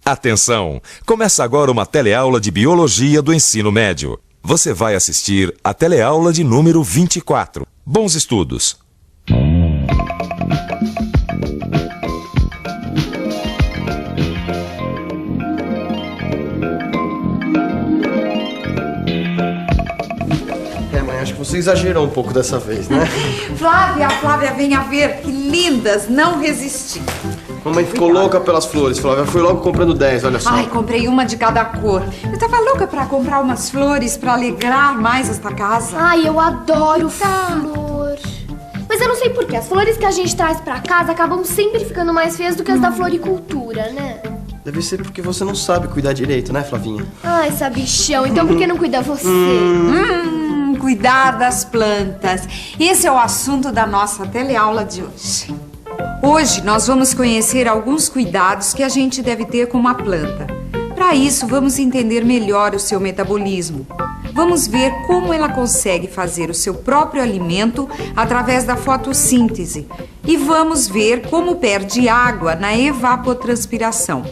Atenção! Começa agora uma teleaula de Biologia do Ensino Médio. Você vai assistir a teleaula de número 24. Bons estudos! Mãe, acho que você exagerou um pouco dessa vez, né? Flávia, venha ver, que lindas, não resisti. Mamãe ficou louca pelas flores, Flávia. Fui logo comprando 10, olha só. Ai, comprei uma de cada cor. Eu tava louca pra comprar umas flores pra alegrar mais esta casa. Ai, eu adoro flor. Mas eu não sei por que as flores que a gente traz pra casa acabam sempre ficando mais feias do que as da floricultura, né? Deve ser porque você não sabe cuidar direito, né, Flavinha? Ai, sabichão, então por que não cuida você? Cuidar das plantas. Esse é o assunto da nossa teleaula de hoje. Hoje nós vamos conhecer alguns cuidados que a gente deve ter com uma planta. Para isso, vamos entender melhor o seu metabolismo. Vamos ver como ela consegue fazer o seu próprio alimento através da fotossíntese. E vamos ver como perde água na evapotranspiração.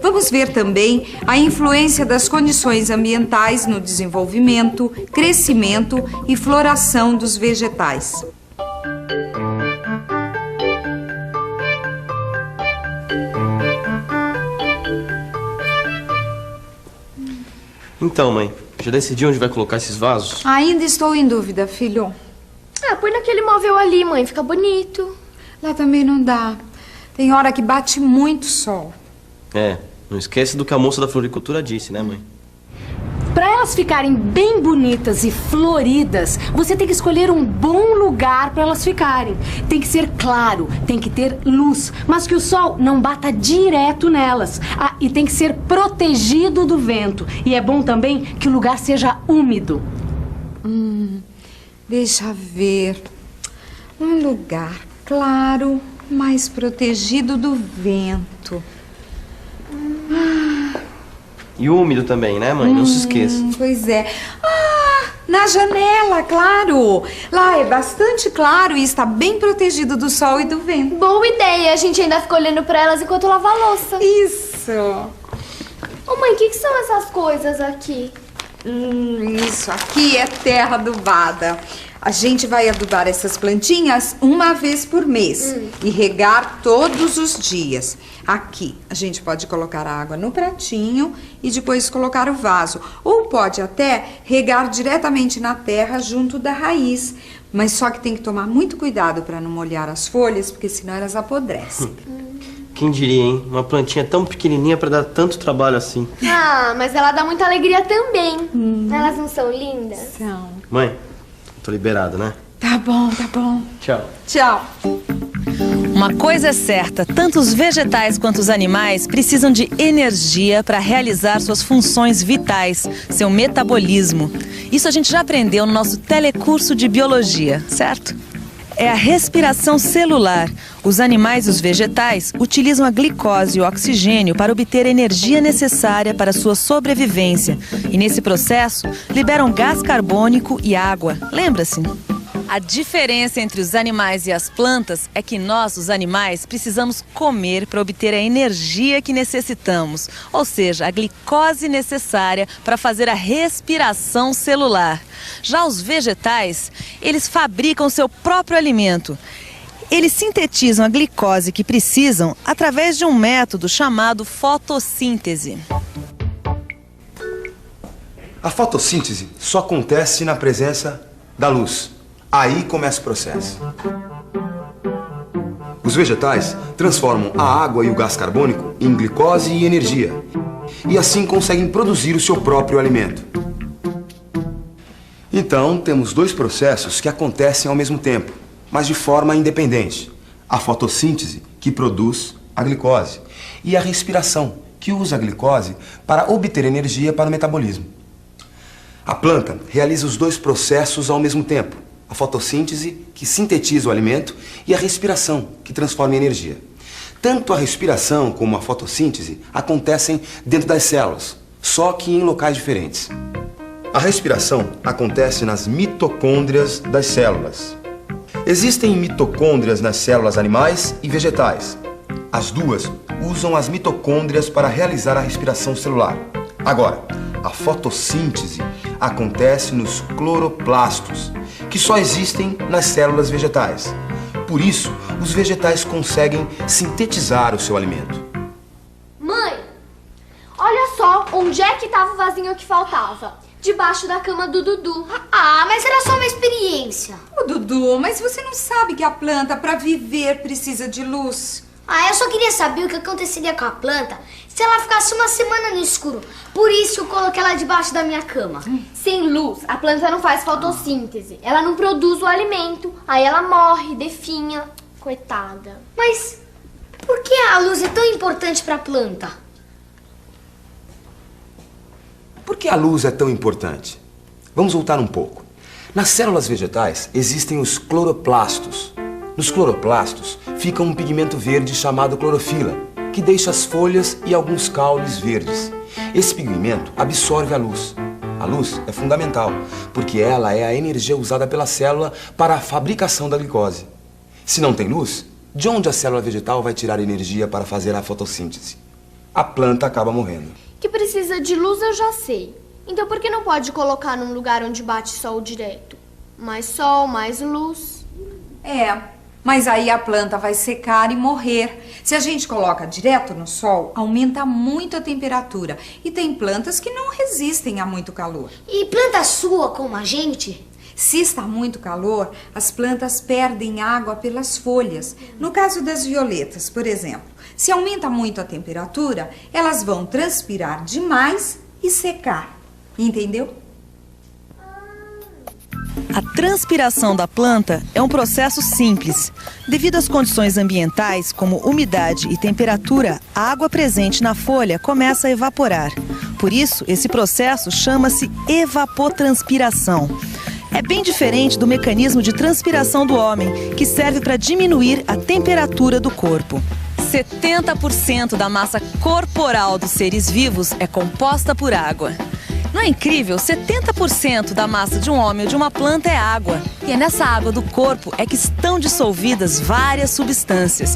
Vamos ver também a influência das condições ambientais no desenvolvimento, crescimento e floração dos vegetais. Então, mãe, já decidiu onde vai colocar esses vasos? Ainda estou em dúvida, filho. Ah, põe naquele móvel ali, mãe, fica bonito. Lá também não dá. Tem hora que bate muito sol. Não esquece do que a moça da floricultura disse, né, mãe? Para elas ficarem bem bonitas e floridas, você tem que escolher um bom lugar para elas ficarem. Tem que ser claro, tem que ter luz, mas que o sol não bata direto nelas. Ah, e tem que ser protegido do vento. E é bom também que o lugar seja úmido. Deixa ver. Um lugar claro, mas protegido do vento. E úmido também, né, mãe? Não se esqueça. Pois é. Na janela, claro. Lá é bastante claro e está bem protegido do sol e do vento. Boa ideia, a gente ainda fica olhando pra elas enquanto lava a louça. Isso. Ô mãe, o que são essas coisas aqui? Isso aqui é terra adubada. A gente vai adubar essas plantinhas uma vez por mês e regar todos os dias. Aqui a gente pode colocar a água no pratinho e depois colocar o vaso. Ou pode até regar diretamente na terra junto da raiz. Mas só que tem que tomar muito cuidado para não molhar as folhas, porque senão elas apodrecem. Quem diria, hein? Uma plantinha tão pequenininha pra dar tanto trabalho assim. Ah, mas ela dá muita alegria também. Elas não são lindas? Então, Mãe, tô liberado, né? tá bom. Tchau. Tchau. Uma coisa é certa, tanto os vegetais quanto os animais precisam de energia para realizar suas funções vitais, seu metabolismo. Isso a gente já aprendeu no nosso telecurso de biologia, certo? É a respiração celular. Os animais e os vegetais utilizam a glicose e o oxigênio para obter a energia necessária para a sua sobrevivência. E nesse processo, liberam gás carbônico e água. Lembra-se? A diferença entre os animais e as plantas é que nós, os animais, precisamos comer para obter a energia que necessitamos, ou seja, a glicose necessária para fazer a respiração celular. Já os vegetais, eles fabricam seu próprio alimento. Eles sintetizam a glicose que precisam através de um método chamado fotossíntese. A fotossíntese só acontece na presença da luz. Aí começa o processo. Os vegetais transformam a água e o gás carbônico em glicose e energia. E assim conseguem produzir o seu próprio alimento. Então, temos dois processos que acontecem ao mesmo tempo, mas de forma independente. A fotossíntese, que produz a glicose, e a respiração, que usa a glicose para obter energia para o metabolismo. A planta realiza os dois processos ao mesmo tempo. A fotossíntese, que sintetiza o alimento, e a respiração, que transforma em energia. Tanto a respiração como a fotossíntese acontecem dentro das células, só que em locais diferentes. A respiração acontece nas mitocôndrias das células. Existem mitocôndrias nas células animais e vegetais. As duas usam as mitocôndrias para realizar a respiração celular. Agora, a fotossíntese acontece nos cloroplastos, que só existem nas células vegetais. Por isso, os vegetais conseguem sintetizar o seu alimento. Mãe, olha só onde é que estava o vasinho que faltava. Debaixo da cama do Dudu. Ah, mas era só uma experiência. Ô, Dudu, mas você não sabe que a planta, para viver, precisa de luz? Ah, eu só queria saber o que aconteceria com a planta se ela ficasse uma semana no escuro. Por isso eu coloquei ela debaixo da minha cama. Sem luz, a planta não faz fotossíntese. Ela não produz o alimento. Aí ela morre, definha. Coitada. Mas por que a luz é tão importante para a planta? Por que a luz é tão importante? Vamos voltar um pouco. Nas células vegetais existem os cloroplastos. Nos cloroplastos fica um pigmento verde chamado clorofila, que deixa as folhas e alguns caules verdes. Esse pigmento absorve a luz. A luz é fundamental, porque ela é a energia usada pela célula para a fabricação da glicose. Se não tem luz, de onde a célula vegetal vai tirar energia para fazer a fotossíntese? A planta acaba morrendo. Que precisa de luz eu já sei. Então por que não pode colocar num lugar onde bate sol direto? Mais sol, mais luz. É, mas aí a planta vai secar e morrer. Se a gente coloca direto no sol, aumenta muito a temperatura. E tem plantas que não resistem a muito calor. E planta sua como a gente? Se está muito calor, as plantas perdem água pelas folhas. No caso das violetas, por exemplo, se aumenta muito a temperatura, elas vão transpirar demais e secar. Entendeu? A transpiração da planta é um processo simples. Devido às condições ambientais, como umidade e temperatura, a água presente na folha começa a evaporar. Por isso, esse processo chama-se evapotranspiração. É bem diferente do mecanismo de transpiração do homem, que serve para diminuir a temperatura do corpo. 70% da massa corporal dos seres vivos é composta por água. Não é incrível? 70% da massa de um homem ou de uma planta é água. E é nessa água do corpo é que estão dissolvidas várias substâncias.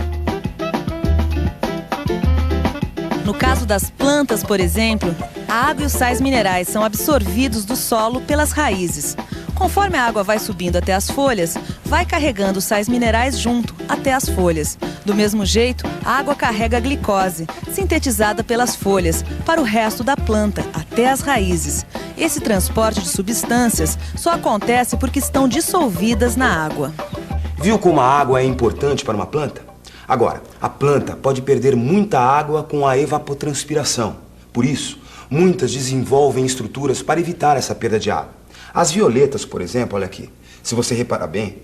No caso das plantas, por exemplo, a água e os sais minerais são absorvidos do solo pelas raízes. Conforme a água vai subindo até as folhas, vai carregando os sais minerais junto, até as folhas. Do mesmo jeito, a água carrega a glicose, sintetizada pelas folhas, para o resto da planta, até as raízes. Esse transporte de substâncias só acontece porque estão dissolvidas na água. Viu como a água é importante para uma planta? Agora, a planta pode perder muita água com a evapotranspiração. Por isso, muitas desenvolvem estruturas para evitar essa perda de água. As violetas, por exemplo, olha aqui, se você reparar bem,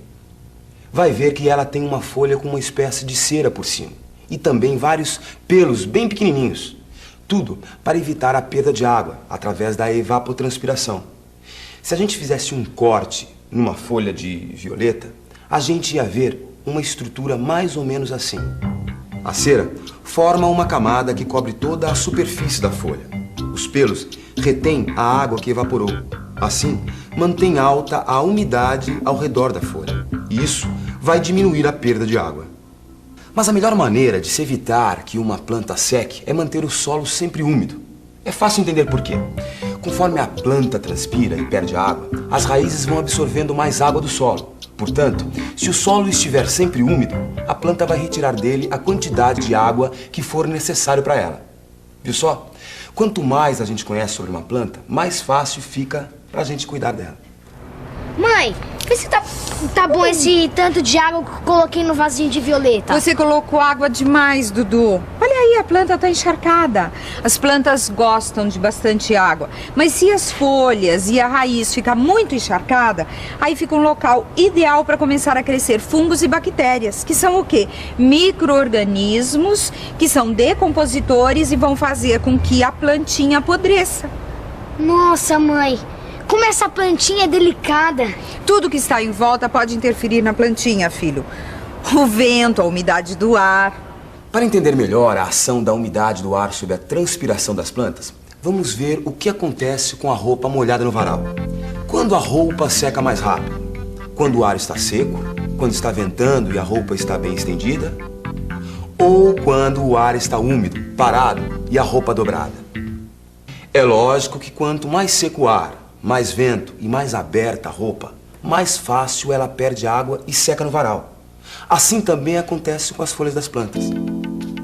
vai ver que ela tem uma folha com uma espécie de cera por cima. E também vários pelos bem pequenininhos. Tudo para evitar a perda de água, através da evapotranspiração. Se a gente fizesse um corte numa folha de violeta, a gente ia ver uma estrutura mais ou menos assim. A cera forma uma camada que cobre toda a superfície da folha. Os pelos retêm a água que evaporou. Assim, mantém alta a umidade ao redor da folha. E isso vai diminuir a perda de água. Mas a melhor maneira de se evitar que uma planta seque é manter o solo sempre úmido. É fácil entender por quê. Conforme a planta transpira e perde água, as raízes vão absorvendo mais água do solo. Portanto, se o solo estiver sempre úmido, a planta vai retirar dele a quantidade de água que for necessário para ela. Viu só? Quanto mais a gente conhece sobre uma planta, mais fácil fica para a gente cuidar dela. Mãe, vê se tá bom esse tanto de água que eu coloquei no vasinho de violeta. Você colocou água demais, Dudu. Olha aí, a planta tá encharcada. As plantas gostam de bastante água. Mas se as folhas e a raiz ficar muito encharcada, aí fica um local ideal para começar a crescer fungos e bactérias, que são o quê? Micro-organismos que são decompositores e vão fazer com que a plantinha apodreça. Nossa, mãe, como essa plantinha é delicada. Tudo que está em volta pode interferir na plantinha, filho. O vento, a umidade do ar. Para entender melhor a ação da umidade do ar sobre a transpiração das plantas, vamos ver o que acontece com a roupa molhada no varal. Quando a roupa seca mais rápido? Quando o ar está seco? Quando está ventando e a roupa está bem estendida? ou quando o ar está úmido, parado e a roupa dobrada. É lógico que quanto mais seco o ar, mais vento e mais aberta a roupa, mais fácil ela perde água e seca no varal. Assim também acontece com as folhas das plantas.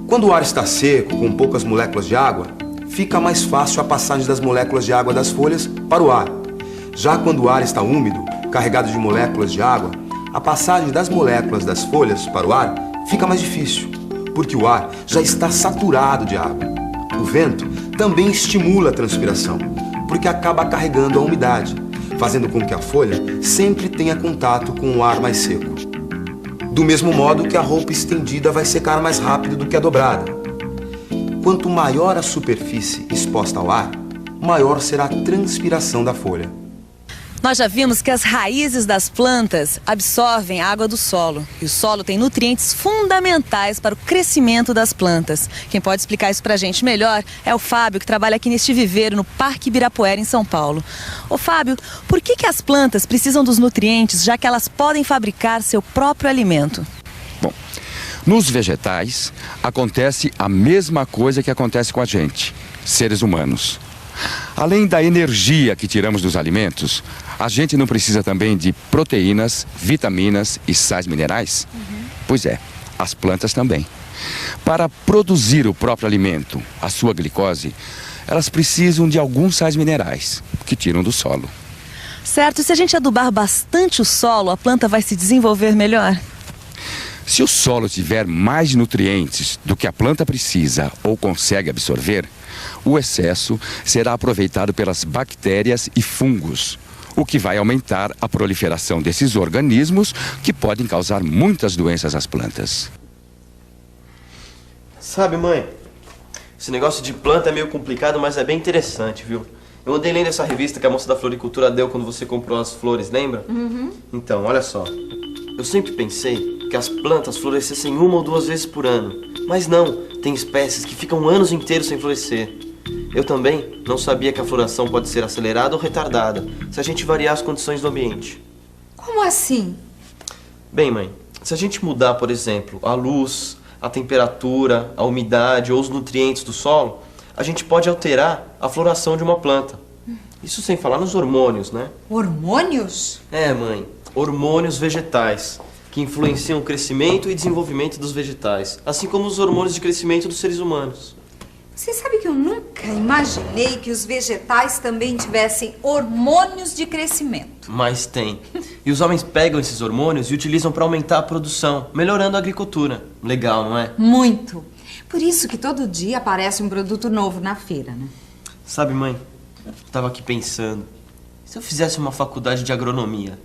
Quando o ar está seco, com poucas moléculas de água, fica mais fácil a passagem das moléculas de água das folhas para o ar. Já quando o ar está úmido, carregado de moléculas de água, a passagem das moléculas das folhas para o ar fica mais difícil, porque o ar já está saturado de água. O vento também estimula a transpiração, porque acaba carregando a umidade, fazendo com que a folha sempre tenha contato com o ar mais seco. Do mesmo modo que a roupa estendida vai secar mais rápido do que a dobrada. Quanto maior a superfície exposta ao ar, maior será a transpiração da folha. Nós já vimos que as raízes das plantas absorvem a água do solo. E o solo tem nutrientes fundamentais para o crescimento das plantas. Quem pode explicar isso pra gente melhor é o Fábio, que trabalha aqui neste viveiro no Parque Ibirapuera, em São Paulo. Ô Fábio, por que as plantas precisam dos nutrientes, já que elas podem fabricar seu próprio alimento? Bom, nos vegetais acontece a mesma coisa que acontece com a gente, seres humanos. Além da energia que tiramos dos alimentos, a gente não precisa também de proteínas, vitaminas e sais minerais? Pois é, as plantas também. Para produzir o próprio alimento, a sua glicose, elas precisam de alguns sais minerais que tiram do solo. Certo, e se a gente adubar bastante o solo, a planta vai se desenvolver melhor? Se o solo tiver mais nutrientes do que a planta precisa ou consegue absorver, o excesso será aproveitado pelas bactérias e fungos, o que vai aumentar a proliferação desses organismos que podem causar muitas doenças às plantas. Sabe, mãe, esse negócio de planta é meio complicado, mas é bem interessante, viu? Eu andei lendo essa revista que a moça da floricultura deu quando você comprou as flores, lembra? Então, olha só. Eu sempre pensei que as plantas florescessem 1 ou 2 vezes por ano. Mas não, tem espécies que ficam anos inteiros sem florescer. Eu também não sabia que a floração pode ser acelerada ou retardada, se a gente variar as condições do ambiente. Como assim? Bem, mãe, se a gente mudar, por exemplo, a luz, a temperatura, a umidade ou os nutrientes do solo, a gente pode alterar a floração de uma planta. Isso sem falar nos hormônios, né? Hormônios? É, mãe, hormônios vegetais, que influenciam o crescimento e desenvolvimento dos vegetais, assim como os hormônios de crescimento dos seres humanos. Você sabe que eu nunca imaginei que os vegetais também tivessem hormônios de crescimento. Mas tem. E os homens pegam esses hormônios e utilizam para aumentar a produção, melhorando a agricultura. Legal, não é? Muito. Por isso que todo dia aparece um produto novo na feira, né? Sabe, mãe, eu tava aqui pensando, se eu fizesse uma faculdade de agronomia?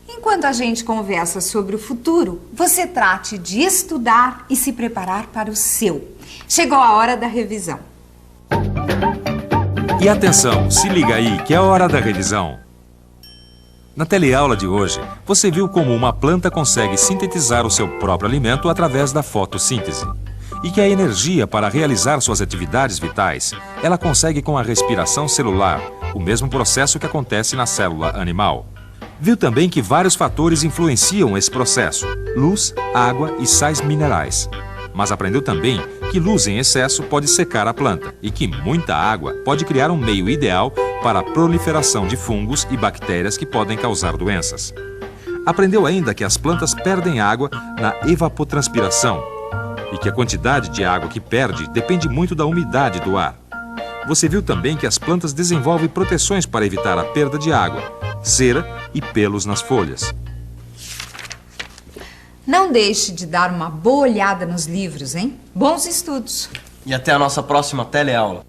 Enquanto a gente conversa sobre o futuro, você trate de estudar e se preparar para o seu. Chegou a hora da revisão. E atenção, se liga aí que é a hora da revisão. Na teleaula de hoje, você viu como uma planta consegue sintetizar o seu próprio alimento através da fotossíntese. E que a energia para realizar suas atividades vitais, ela consegue com a respiração celular, o mesmo processo que acontece na célula animal. Viu também que vários fatores influenciam esse processo: luz, água e sais minerais. Mas aprendeu também que luz em excesso pode secar a planta e que muita água pode criar um meio ideal para a proliferação de fungos e bactérias que podem causar doenças. Aprendeu ainda que as plantas perdem água na evapotranspiração e que a quantidade de água que perde depende muito da umidade do ar. Você viu também que as plantas desenvolvem proteções para evitar a perda de água, cera e pelos nas folhas. Não deixe de dar uma boa olhada nos livros, hein? Bons estudos! E até a nossa próxima teleaula.